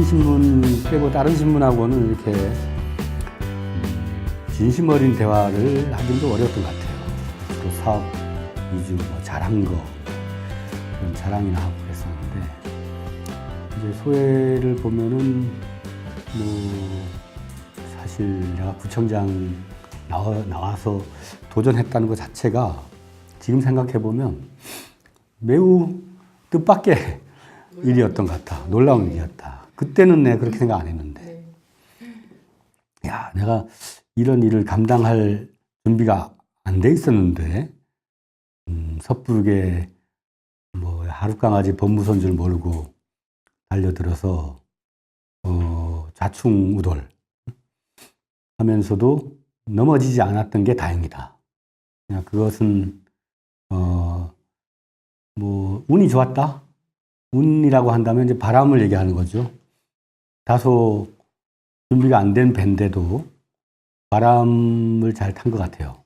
신문 빼고 다른 신문하고는 이렇게 진심 어린 대화를 하긴 좀 어려웠던 것 같아요. 또 사업 위주 뭐 잘한 거 그런 자랑이나 하고 그랬었는데 이제 소회를 보면은 뭐 사실 내가 구청장 나와서 도전했다는 것 자체가 지금 생각해 보면 매우 뜻밖의 일이었던 것 같아. 놀라운 일이었다. 그때는 내가 그렇게 생각 안 했는데 야, 내가 이런 일을 감당할 준비가 안 돼 있었는데 섣부르게 뭐 하룻강아지 법무서인 줄 모르고 달려들어서 좌충우돌 하면서도 넘어지지 않았던 게 다행이다. 그냥 그것은 뭐 운이 좋았다. 운이라고 한다면 이제 바람을 얘기하는 거죠. 다소 준비가 안 된 배인데도 바람을 잘 탄 것 같아요.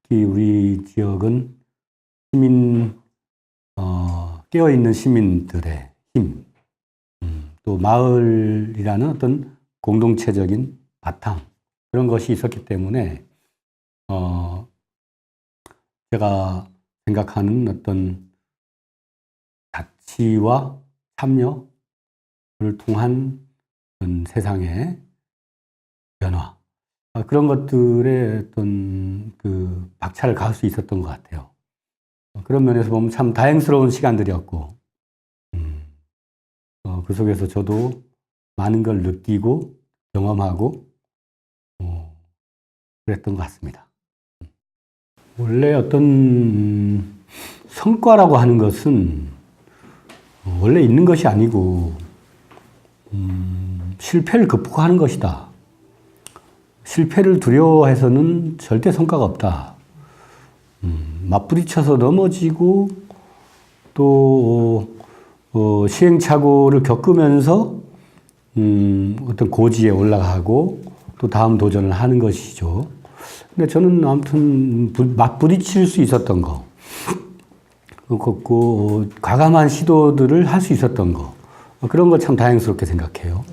특히 우리 지역은 깨어있는 시민들의 힘, 또 마을이라는 어떤 공동체적인 바탕, 그런 것이 있었기 때문에, 제가 생각하는 어떤 가치와 참여를 통한 어떤 세상의 변화, 그런 것들에 어떤 그 박차를 가할 수 있었던 것 같아요. 그런 면에서 보면 참 다행스러운 시간들이었고, 그 속에서 저도 많은 걸 느끼고 경험하고 그랬던 것 같습니다. 원래 어떤 성과라고 하는 것은 원래 있는 것이 아니고 실패를 극복하는 것이다. 실패를 두려워해서는 절대 성과가 없다. 맞부딪혀서 넘어지고 또 시행착오를 겪으면서 어떤 고지에 올라가고 또 다음 도전을 하는 것이죠. 근데 저는 아무튼 맞부딪힐 수 있었던 거, 그 과감한 시도들을 할 수 있었던 거, 그런 거 참 다행스럽게 생각해요.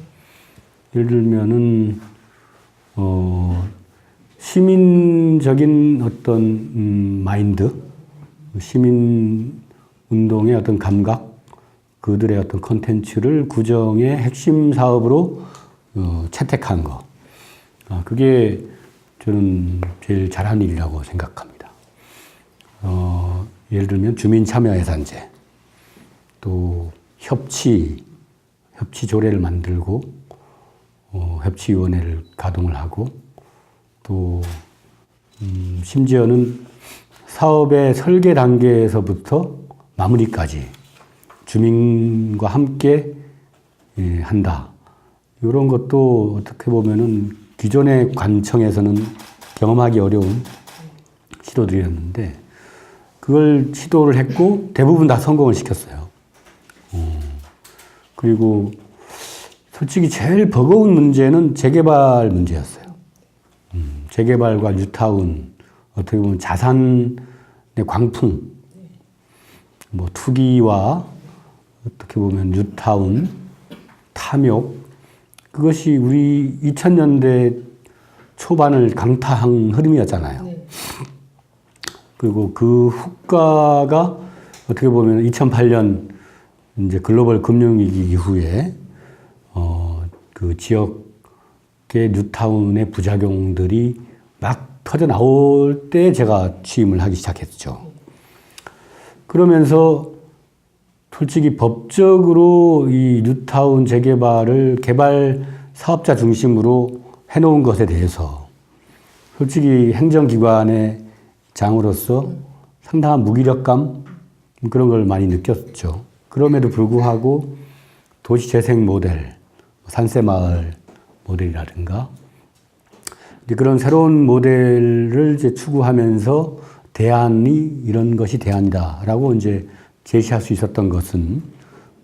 예를 들면은 시민적인 어떤 마인드, 시민 운동의 어떤 감각, 그들의 어떤 컨텐츠를 구정의 핵심 사업으로 채택한 거, 그게 저는 제일 잘한 일이라고 생각합니다. 예를 들면 주민참여예산제, 또 협치 조례를 만들고 협치위원회를 가동을 하고 또 심지어는 사업의 설계 단계에서부터 마무리까지 주민과 함께 한다. 이런 것도 어떻게 보면은 기존의 관청에서는 경험하기 어려운 시도들이었는데 그걸 시도를 했고 대부분 다 성공을 시켰어요. 그리고 솔직히 제일 버거운 문제는 재개발 문제였어요. 재개발과 뉴타운, 어떻게 보면 자산의 광풍, 뭐 투기와 어떻게 보면 뉴타운, 탐욕, 그것이 우리 2000년대 초반을 강타한 흐름이었잖아요. 네. 그리고 그 후과가 어떻게 보면 2008년 이제 글로벌 금융위기 이후에 그 지역의 뉴타운의 부작용들이 막 터져 나올 때 제가 취임을 하기 시작했죠. 그러면서 솔직히 법적으로 이 뉴타운 재개발을 개발 사업자 중심으로 해놓은 것에 대해서 솔직히 행정기관의 장으로서 상당한 무기력감 그런 걸 많이 느꼈죠. 그럼에도 불구하고 도시재생 모델, 산세마을 모델이라든가 그런 새로운 모델을 이제 추구하면서 대안이 이런 것이 대안이다라고 이제 제시할 수 있었던 것은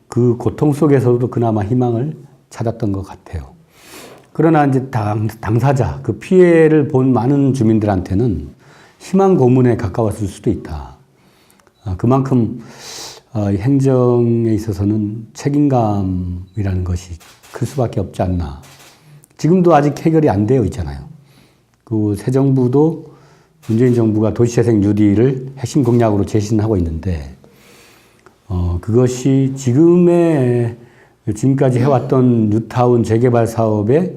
그 고통 속에서도 그나마 희망을 찾았던 것 같아요. 그러나 이제 당사자, 그 피해를 본 많은 주민들한테는 희망 고문에 가까웠을 수도 있다. 그만큼 행정에 있어서는 책임감이라는 것이 클 수밖에 없지 않나. 지금도 아직 해결이 안 되어 있잖아요. 그 새 정부도 문재인 정부가 도시재생 뉴딜을 핵심 공약으로 제시하고 있는데, 그것이 지금까지 해왔던 뉴타운 재개발 사업의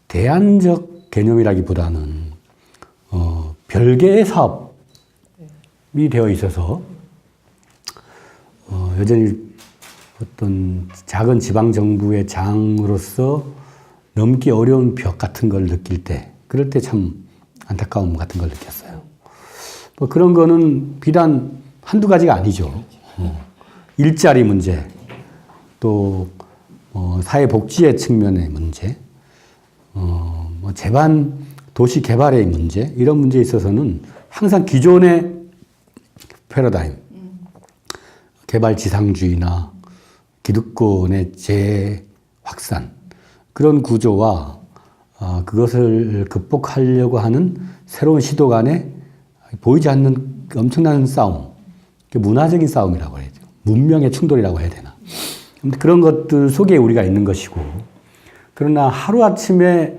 대안적 개념이라기보다는, 별개의 사업이 되어 있어서, 여전히 어떤 작은 지방정부의 장으로서 넘기 어려운 벽 같은 걸 느낄 때, 그럴 때 참 안타까움 같은 걸 느꼈어요. 뭐 그런 거는 비단 한두 가지가 아니죠. 일자리 문제, 또 사회복지의 측면의 문제, 뭐 제반 도시 개발의 문제, 이런 문제에 있어서는 항상 기존의 패러다임, 개발 지상주의나 기득권의 재확산, 그런 구조와 그것을 극복하려고 하는 새로운 시도 간에 보이지 않는 엄청난 싸움, 문화적인 싸움이라고 해야죠. 문명의 충돌이라고 해야 되나. 그런 것들 속에 우리가 있는 것이고, 그러나 하루아침에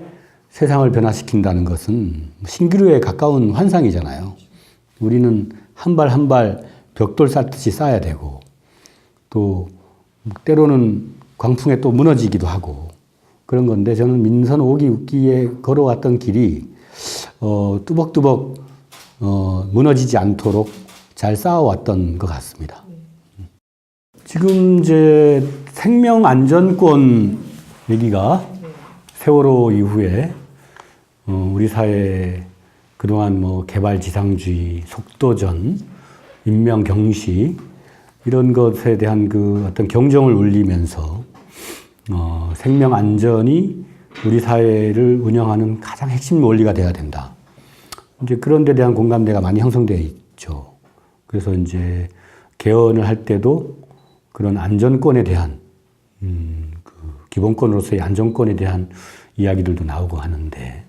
세상을 변화시킨다는 것은 신기루에 가까운 환상이잖아요. 우리는 한 발 한 발 벽돌 쌓듯이 쌓아야 되고, 또 때로는 광풍에 또 무너지기도 하고, 그런 건데, 저는 민선 5기 6기에 걸어왔던 길이 뚜벅뚜벅 무너지지 않도록 잘 쌓아왔던 것 같습니다. 지금 이제 생명안전권 얘기가 세월호 이후에 우리 사회 그동안 뭐 개발지상주의, 속도전, 인명경시 이런 것에 대한 그 어떤 경종을 울리면서 생명 안전이 우리 사회를 운영하는 가장 핵심 원리가 돼야 된다. 이제 그런 데 대한 공감대가 많이 형성되어 있죠. 그래서 이제 개헌을 할 때도 그런 안전권에 대한, 그 기본권으로서의 안전권에 대한 이야기들도 나오고 하는데,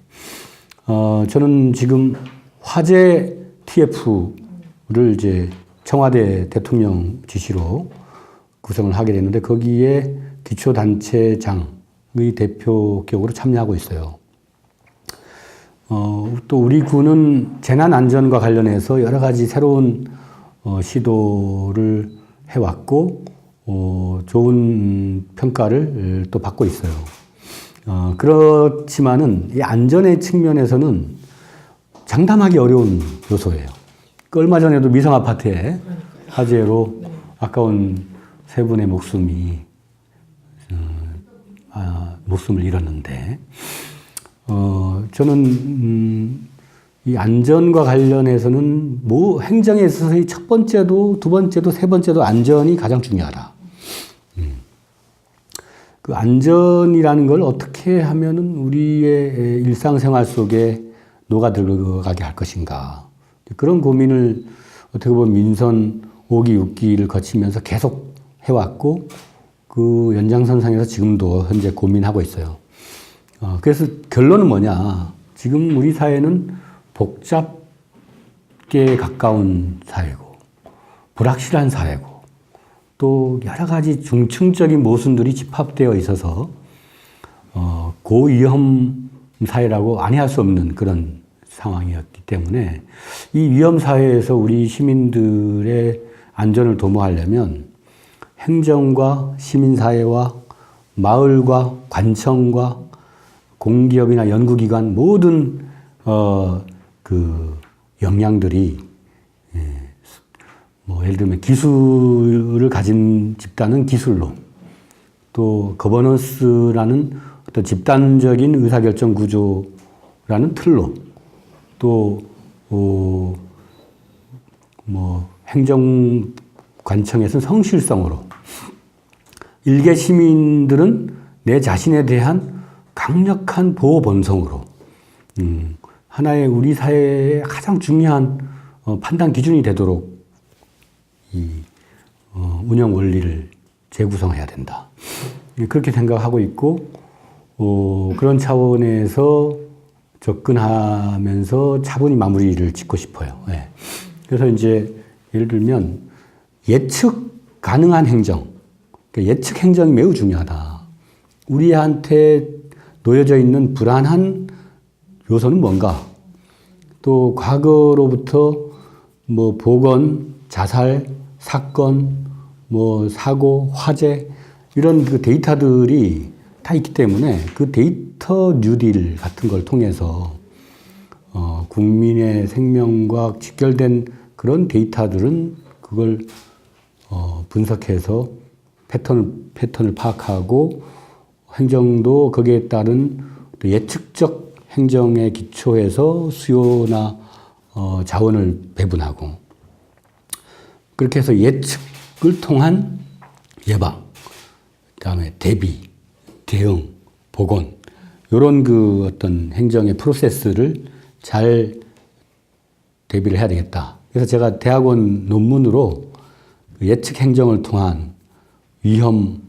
저는 지금 화재 TF를 이제 청와대 대통령 지시로 구성을 하게 됐는데, 거기에 기초단체장의 대표격으로 참여하고 있어요. 또 우리 군은 재난안전과 관련해서 여러 가지 새로운 시도를 해왔고, 좋은 평가를 또 받고 있어요. 그렇지만은 이 안전의 측면에서는 장담하기 어려운 요소예요. 얼마 전에도 미성 아파트에 화재로 아까운 세 분의 목숨을 잃었는데, 저는 이 안전과 관련해서는 행정에 있어서의 첫 번째도 두 번째도 세 번째도 안전이 가장 중요하다. 그 안전이라는 걸 어떻게 하면은 우리의 일상생활 속에 녹아 들어가게 할 것인가. 그런 고민을 어떻게 보면 민선 5기, 6기를 거치면서 계속 해왔고, 그 연장선상에서 지금도 현재 고민하고 있어요. 그래서 결론은 뭐냐. 지금 우리 사회는 복잡에 가까운 사회고, 불확실한 사회고, 또 여러 가지 중층적인 모순들이 집합되어 있어서 고위험 사회라고 아니할 수 없는 그런 상황이었기 때문에, 이 위험 사회에서 우리 시민들의 안전을 도모하려면 행정과 시민사회와 마을과 관청과 공기업이나 연구기관 모든 그 역량들이, 뭐 예를 들면 기술을 가진 집단은 기술로, 또 거버넌스라는 어떤 집단적인 의사결정 구조라는 틀로, 또 뭐 행정 관청에서는 성실성으로, 일개 시민들은 내 자신에 대한 강력한 보호 본성으로, 하나의 우리 사회의 가장 중요한 판단 기준이 되도록 이 운영 원리를 재구성해야 된다. 그렇게 생각하고 있고, 그런 차원에서 접근하면서 차분히 마무리를 짓고 싶어요. 네. 그래서 이제 예를 들면 예측 가능한 행정, 그러니까 예측 행정이 매우 중요하다. 우리한테 놓여져 있는 불안한 요소는 뭔가? 또 과거로부터 뭐 보건, 자살, 사건, 뭐 사고, 화재 이런 그 데이터들이 다 있기 때문에 그 데이터 뉴딜 같은 걸 통해서 국민의 생명과 직결된 그런 데이터들은 그걸 분석해서 패턴을 파악하고 행정도 거기에 따른 예측적 행정에 기초해서 수요나 자원을 배분하고 그렇게 해서 예측을 통한 예방, 그다음에 대비, 대응, 복원 이런 그 어떤 행정의 프로세스를 잘 대비를 해야 되겠다. 그래서 제가 대학원 논문으로 예측 행정을 통한 위험,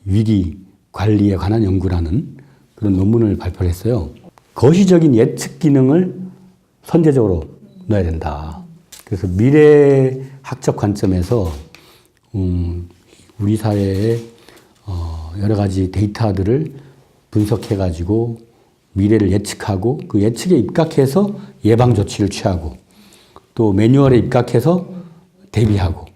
위기 관리에 관한 연구라는 그런 논문을 발표를 했어요. 거시적인 예측 기능을 선제적으로 넣어야 된다. 그래서 미래학적 관점에서 우리 사회의 여러 가지 데이터들을 분석해가지고 미래를 예측하고 그 예측에 입각해서 예방 조치를 취하고 또 매뉴얼에 입각해서 대비하고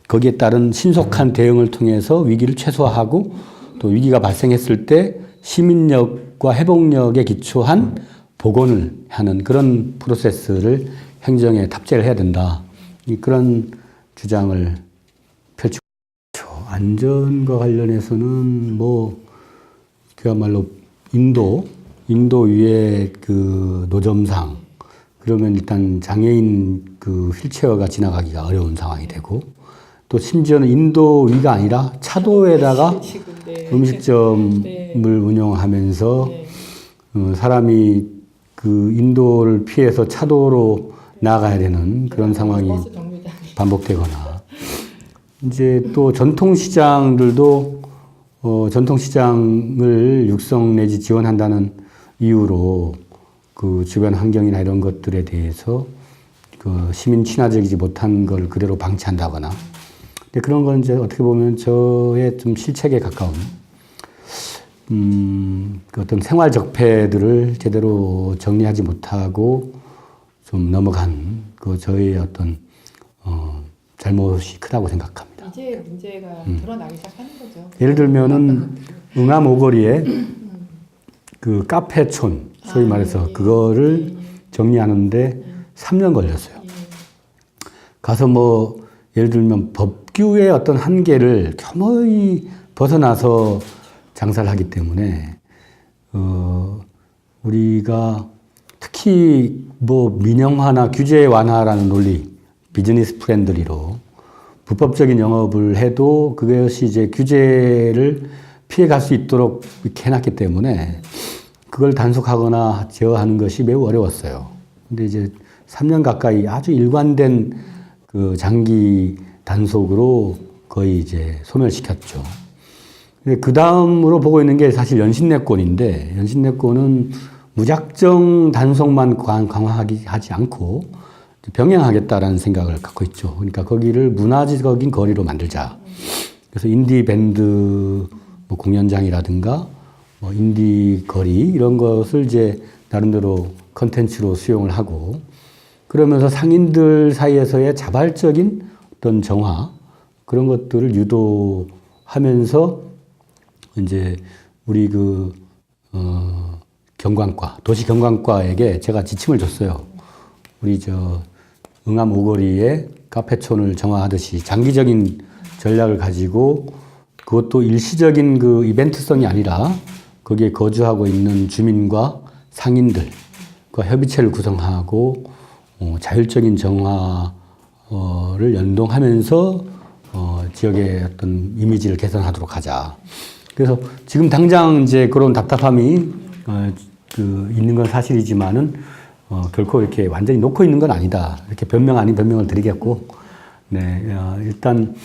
거기에 따른 신속한 대응을 통해서 위기를 최소화하고 또 위기가 발생했을 때 시민력과 회복력에 기초한 복원을 하는 그런 프로세스를 행정에 탑재를 해야 된다. 그런 주장을 펼치고 있죠. 안전과 관련해서는 뭐 그야말로 인도 위에 그 노점상 그러면 일단 장애인 그 휠체어가 지나가기가 어려운 상황이 되고 또 심지어는 인도 위가 아니라 차도에다가 음식점을 운영하면서 사람이 그 인도를 피해서 차도로 나가야 되는 그런 상황이 반복되거나 이제 또 전통시장들도 전통시장을 육성 내지 지원한다는 이유로 그 주변 환경이나 이런 것들에 대해서 그 시민 친화적이지 못한 걸 그대로 방치한다거나 근데 그런 건 이제 어떻게 보면 저의 좀 실책에 가까운 그 어떤 생활 적폐들을 제대로 정리하지 못하고 좀 넘어간 그 저의 어떤 잘못이 크다고 생각합니다. 이제 문제가 드러나기 시작하는 거죠. 예를 들면은 응암 오거리에 그 카페촌 소위 말해서 그거를 정리하는데 3년 걸렸어요. 가서 뭐 예를 들면 법규의 어떤 한계를 겸허히 벗어나서 장사를 하기 때문에 우리가 특히 뭐 민영화나 규제 완화라는 논리, 비즈니스 프렌들리로 불법적인 영업을 해도 그것이 이제 규제를 피해갈 수 있도록 이렇게 해놨기 때문에 그걸 단속하거나 제어하는 것이 매우 어려웠어요. 근데 이제 3년 가까이 아주 일관된 그 장기 단속으로 거의 이제 소멸시켰죠. 그 다음으로 보고 있는 게 사실 연신내권인데, 연신내권은 무작정 단속만 강화하지 않고 병행하겠다라는 생각을 갖고 있죠. 그러니까 거기를 문화적인 거리로 만들자. 그래서 인디 밴드 뭐 공연장이라든가 뭐 인디 거리 이런 것을 이제 나름대로 컨텐츠로 수용을 하고 그러면서 상인들 사이에서의 자발적인 어떤 정화 그런 것들을 유도하면서 이제 우리 그 경관과 도시 경관과에게 제가 지침을 줬어요. 우리 저 응암 오거리에 카페촌을 정화하듯이 장기적인 전략을 가지고 그것도 일시적인 그 이벤트성이 아니라 거기에 거주하고 있는 주민과 상인들과 협의체를 구성하고 자율적인 정화를 연동하면서 지역의 어떤 이미지를 개선하도록 하자. 그래서 지금 당장 이제 그런 답답함이 있는 건 사실이지만은 결코 이렇게 완전히 놓고 있는 건 아니다. 이렇게 변명 아닌 변명을 드리겠고, 네, 일단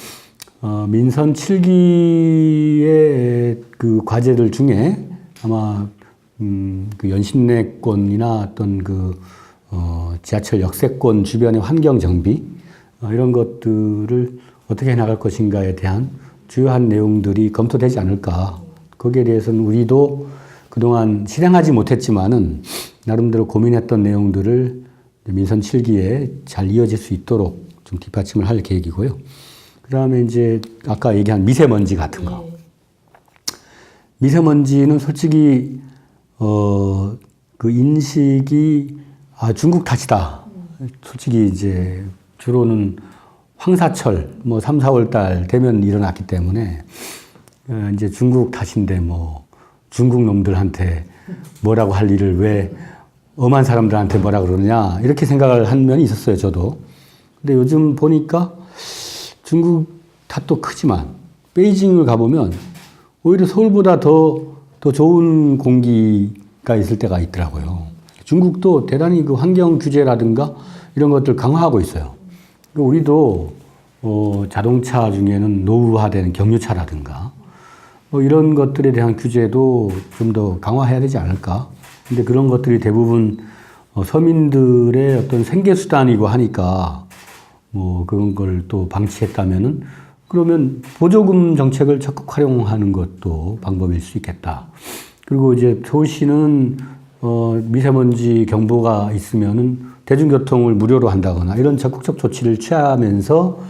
민선 7기의 그 과제들 중에 아마 그 연신내권이나 어떤 그 지하철 역세권 주변의 환경 정비 이런 것들을 어떻게 해나갈 것인가에 대한 주요한 내용들이 검토되지 않을까. 거기에 대해서는 우리도 그동안 실행하지 못했지만은 나름대로 고민했던 내용들을 민선 7기에 잘 이어질 수 있도록 좀 뒷받침을 할 계획이고요. 그 다음에 이제 아까 얘기한 미세먼지 같은 거. 미세먼지는 솔직히, 그 인식이, 중국 탓이다. 솔직히 이제 주로는 황사철, 3, 4월 달 되면 일어났기 때문에, 이제 중국 탓인데 중국 놈들한테 뭐라고 할 일을 왜 엄한 사람들한테 뭐라 그러느냐, 이렇게 생각을 한 면이 있었어요, 저도. 근데 요즘 보니까 중국 탓도 크지만, 베이징을 가보면 오히려 서울보다 더 좋은 공기가 있을 때가 있더라고요. 중국도 대단히 그 환경 규제라든가 이런 것들 강화하고 있어요. 우리도 자동차 중에는 노후화된 경유차라든가 이런 것들에 대한 규제도 좀 더 강화해야 되지 않을까. 근데 그런 것들이 대부분 서민들의 어떤 생계수단이고 하니까 그런 걸 또 방치했다면은 그러면 보조금 정책을 적극 활용하는 것도 방법일 수 있겠다. 그리고 이제 서울시는 미세먼지 경보가 있으면은 대중교통을 무료로 한다거나 이런 적극적 조치를 취하면서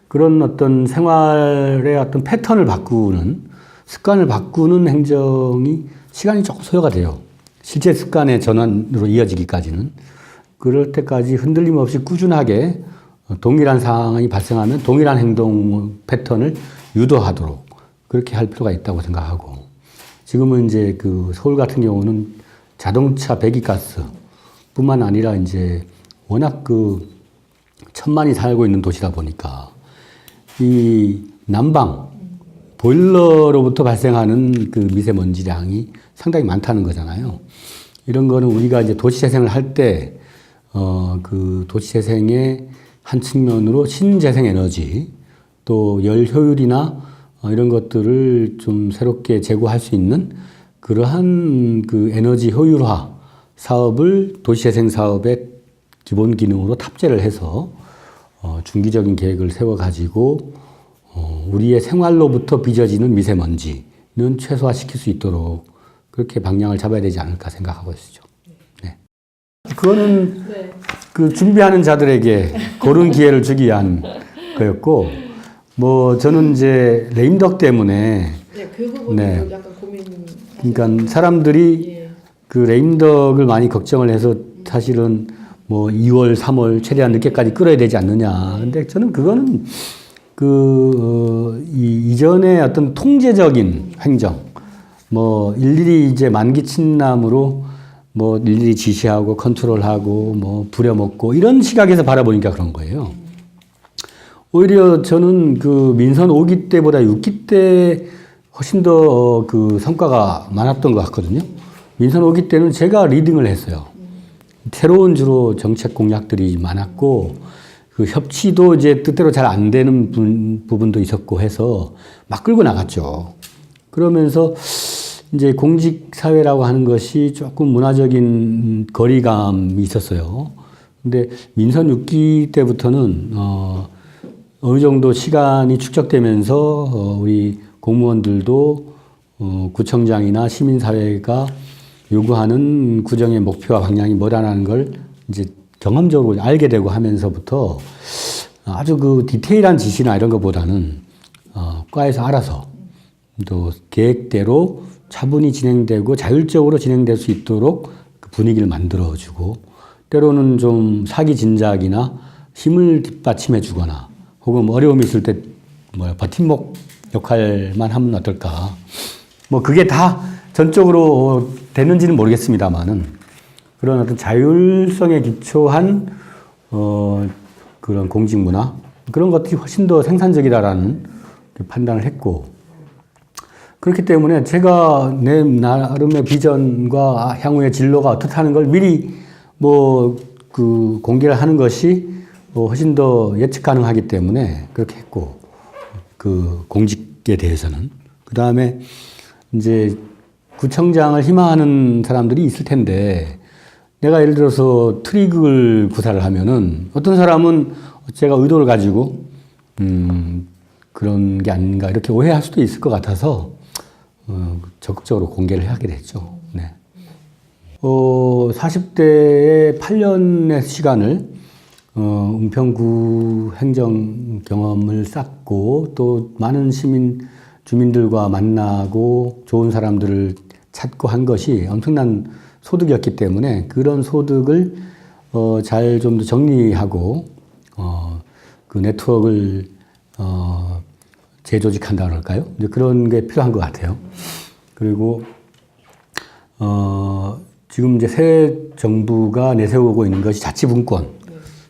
그런 어떤 생활의 어떤 패턴을 바꾸는 습관을 바꾸는 행정이 시간이 조금 소요가 돼요. 실제 습관의 전환으로 이어지기까지는. 그럴 때까지 흔들림 없이 꾸준하게 동일한 상황이 발생하면 동일한 행동 패턴을 유도하도록 그렇게 할 필요가 있다고 생각하고, 지금은 이제 그 서울 같은 경우는 자동차 배기가스 뿐만 아니라 이제 워낙 그 천만이 살고 있는 도시다 보니까 이 난방 보일러로부터 발생하는 그 미세먼지량이 상당히 많다는 거잖아요. 이런 거는 우리가 이제 도시재생을 할 때 그 도시재생의 한 측면으로 신재생 에너지 또 열 효율이나 이런 것들을 좀 새롭게 제고할 수 있는 그러한 그 에너지 효율화 사업을 도시재생 사업의 기본 기능으로 탑재를 해서 중기적인 계획을 세워가지고 우리의 생활로부터 빚어지는 미세먼지는 최소화시킬 수 있도록 그렇게 방향을 잡아야 되지 않을까 생각하고 있죠. 네. 그거는 네. 그 준비하는 자들에게 고른 기회를 주기 위한 거였고, 저는 이제 레임덕 때문에 네, 그 부분도 네. 약간 고민. 그러니까 사람들이 예. 그 레임덕을 많이 걱정을 해서 사실은 2월, 3월 최대한 늦게까지 끌어야 되지 않느냐. 근데 저는 그거는 이전의 어떤 통제적인 행정, 일일이 이제 만기 침남으로 일일이 지시하고 컨트롤하고 부려먹고 이런 시각에서 바라보니까 그런 거예요. 오히려 저는 그 민선 5기 때보다 6기 때 훨씬 더 그 성과가 많았던 것 같거든요. 민선 5기 때는 제가 리딩을 했어요. 새로운 주로 정책 공약들이 많았고, 그 협치도 이제 뜻대로 잘 안 되는 부분도 있었고 해서 막 끌고 나갔죠. 그러면서 이제 공직사회라고 하는 것이 조금 문화적인 거리감이 있었어요. 근데 민선 6기 때부터는, 어느 정도 시간이 축적되면서, 우리 공무원들도, 구청장이나 시민사회가 요구하는 구정의 목표와 방향이 뭐라는 걸 이제 경험적으로 알게 되고 하면서부터 아주 그 디테일한 지시나 이런 것보다는, 과에서 알아서 또 계획대로 차분히 진행되고 자율적으로 진행될 수 있도록 그 분위기를 만들어주고, 때로는 좀 사기 진작이나 힘을 뒷받침해 주거나 혹은 어려움이 있을 때 버팀목 역할만 하면 어떨까. 그게 다 전적으로 되는지는 모르겠습니다만은 그런 어떤 자율성에 기초한 그런 공직 문화, 그런 것들이 훨씬 더 생산적이다라는 판단을 했고, 그렇기 때문에 제가 내 나름의 비전과 향후의 진로가 어떻다는 걸 미리 그 공개를 하는 것이 훨씬 더 예측 가능하기 때문에 그렇게 했고, 그 공직에 대해서는. 그 다음에 이제 구청장을 희망하는 사람들이 있을 텐데, 내가 예를 들어서 트릭을 구사를 하면은 어떤 사람은 제가 의도를 가지고 그런 게 아닌가 이렇게 오해할 수도 있을 것 같아서 적극적으로 공개를 하게 됐죠. 네. 40대의 8년의 시간을 은평구 행정 경험을 쌓고 또 많은 주민들과 만나고 좋은 사람들을 찾고 한 것이 엄청난 소득이었기 때문에 그런 소득을 잘 좀 더 정리하고 그 네트워크를 재조직한다 그럴까요? 이제 그런 게 필요한 것 같아요. 그리고 지금 이제 새 정부가 내세우고 있는 것이 자치분권,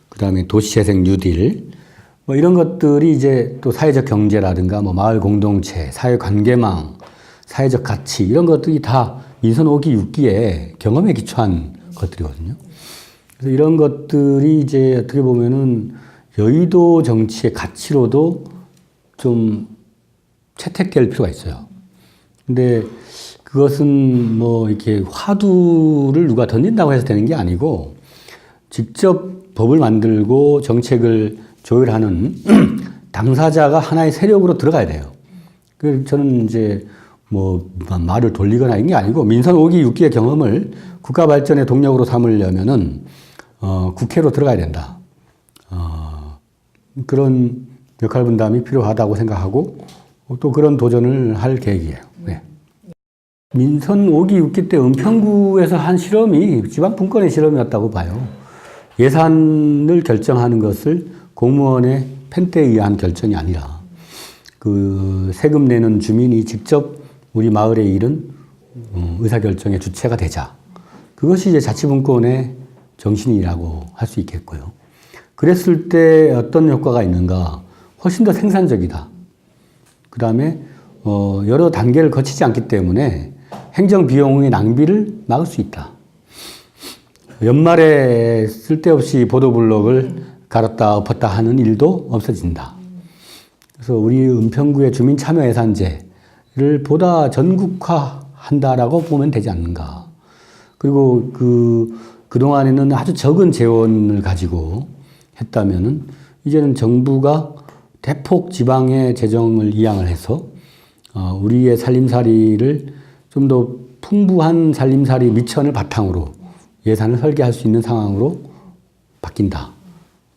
그다음에 도시재생 뉴딜, 뭐 이런 것들이 이제 또 사회적 경제라든가 뭐 마을 공동체, 사회 관계망, 사회적 가치 이런 것들이 다 민선 5기 6기에 경험에 기초한 것들이거든요. 그래서 이런 것들이 이제 어떻게 보면은 여의도 정치의 가치로도 좀 채택될 필요가 있어요. 근데 그것은 뭐 이렇게 화두를 누가 던진다고 해서 되는 게 아니고 직접 법을 만들고 정책을 조율하는 당사자가 하나의 세력으로 들어가야 돼요. 그 저는 이제 뭐 말을 돌리거나 이런 게 아니고 민선 5기 6기의 경험을 국가 발전의 동력으로 삼으려면은 국회로 들어가야 된다. 그런 역할 분담이 필요하다고 생각하고 또 그런 도전을 할 계획이에요. 네. 민선 5기 6기 때 은평구에서 한 실험이 지방분권의 실험이었다고 봐요. 예산을 결정하는 것을 공무원의 펜트에 의한 결정이 아니라 그 세금 내는 주민이 직접 우리 마을의 일은 의사결정의 주체가 되자. 그것이 이제 자치분권의 정신이라고 할 수 있겠고요. 그랬을 때 어떤 효과가 있는가? 훨씬 더 생산적이다. 그 다음에 여러 단계를 거치지 않기 때문에 행정 비용의 낭비를 막을 수 있다. 연말에 쓸데없이 보도블록을 갈았다 엎었다 하는 일도 없어진다. 그래서 우리 은평구의 주민참여예산제를 보다 전국화한다라고 보면 되지 않는가. 그리고 그동안에는 아주 적은 재원을 가지고 했다면은 이제는 정부가 대폭 지방의 재정을 이양을 해서 우리의 살림살이를 좀 더 풍부한 살림살이 미천을 바탕으로 예산을 설계할 수 있는 상황으로 바뀐다.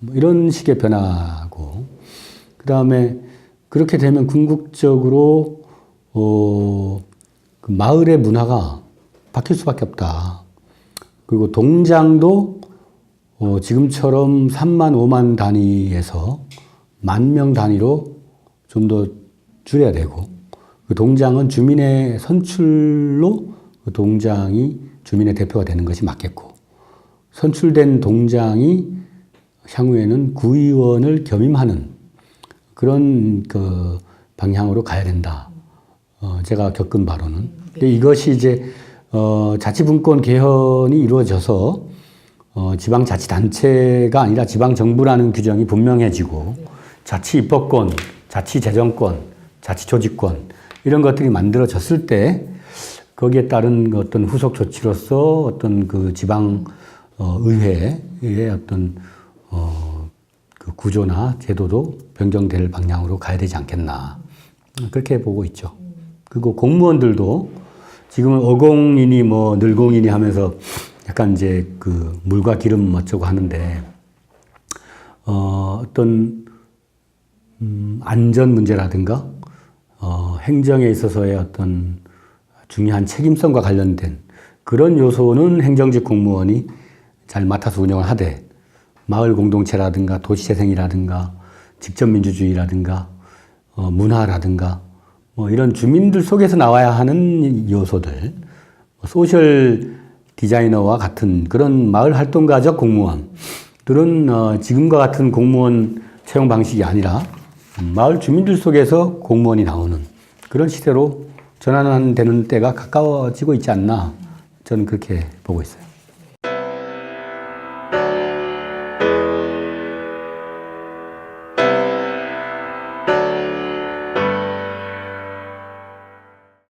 뭐 이런 식의 변화고, 그 다음에 그렇게 되면 궁극적으로 그 마을의 문화가 바뀔 수밖에 없다. 그리고 동장도 지금처럼 3만 5만 단위에서 10,000명 단위로 좀 더 줄여야 되고, 그 동장은 주민의 선출로 그 동장이 주민의 대표가 되는 것이 맞겠고, 선출된 동장이 향후에는 구의원을 겸임하는 그런 그 방향으로 가야 된다. 제가 겪은 바로는. 근데 이것이 이제 자치분권 개헌이 이루어져서 지방자치단체가 아니라 지방정부라는 규정이 분명해지고 자치입법권, 자치재정권, 자치조직권 이런 것들이 만들어졌을 때 거기에 따른 어떤 후속 조치로서 어떤 그 지방 의회의 어떤 그 구조나 제도도 변경될 방향으로 가야 되지 않겠나 그렇게 보고 있죠. 그리고 공무원들도 지금은 어공이니 뭐 늘공이니 하면서 약간 이제 그 물과 기름 어쩌고 하는데 어떤 안전 문제라든가 행정에 있어서의 어떤 중요한 책임성과 관련된 그런 요소는 행정직 공무원이 잘 맡아서 운영을 하되 마을 공동체라든가 도시재생이라든가 직접민주주의라든가 문화라든가 뭐 이런 주민들 속에서 나와야 하는 요소들, 소셜 디자이너와 같은 그런 마을 활동가적 공무원들은 지금과 같은 공무원 채용 방식이 아니라 마을 주민들 속에서 공무원이 나오는 그런 시대로 전환되는 때가 가까워지고 있지 않나 저는 그렇게 보고 있어요.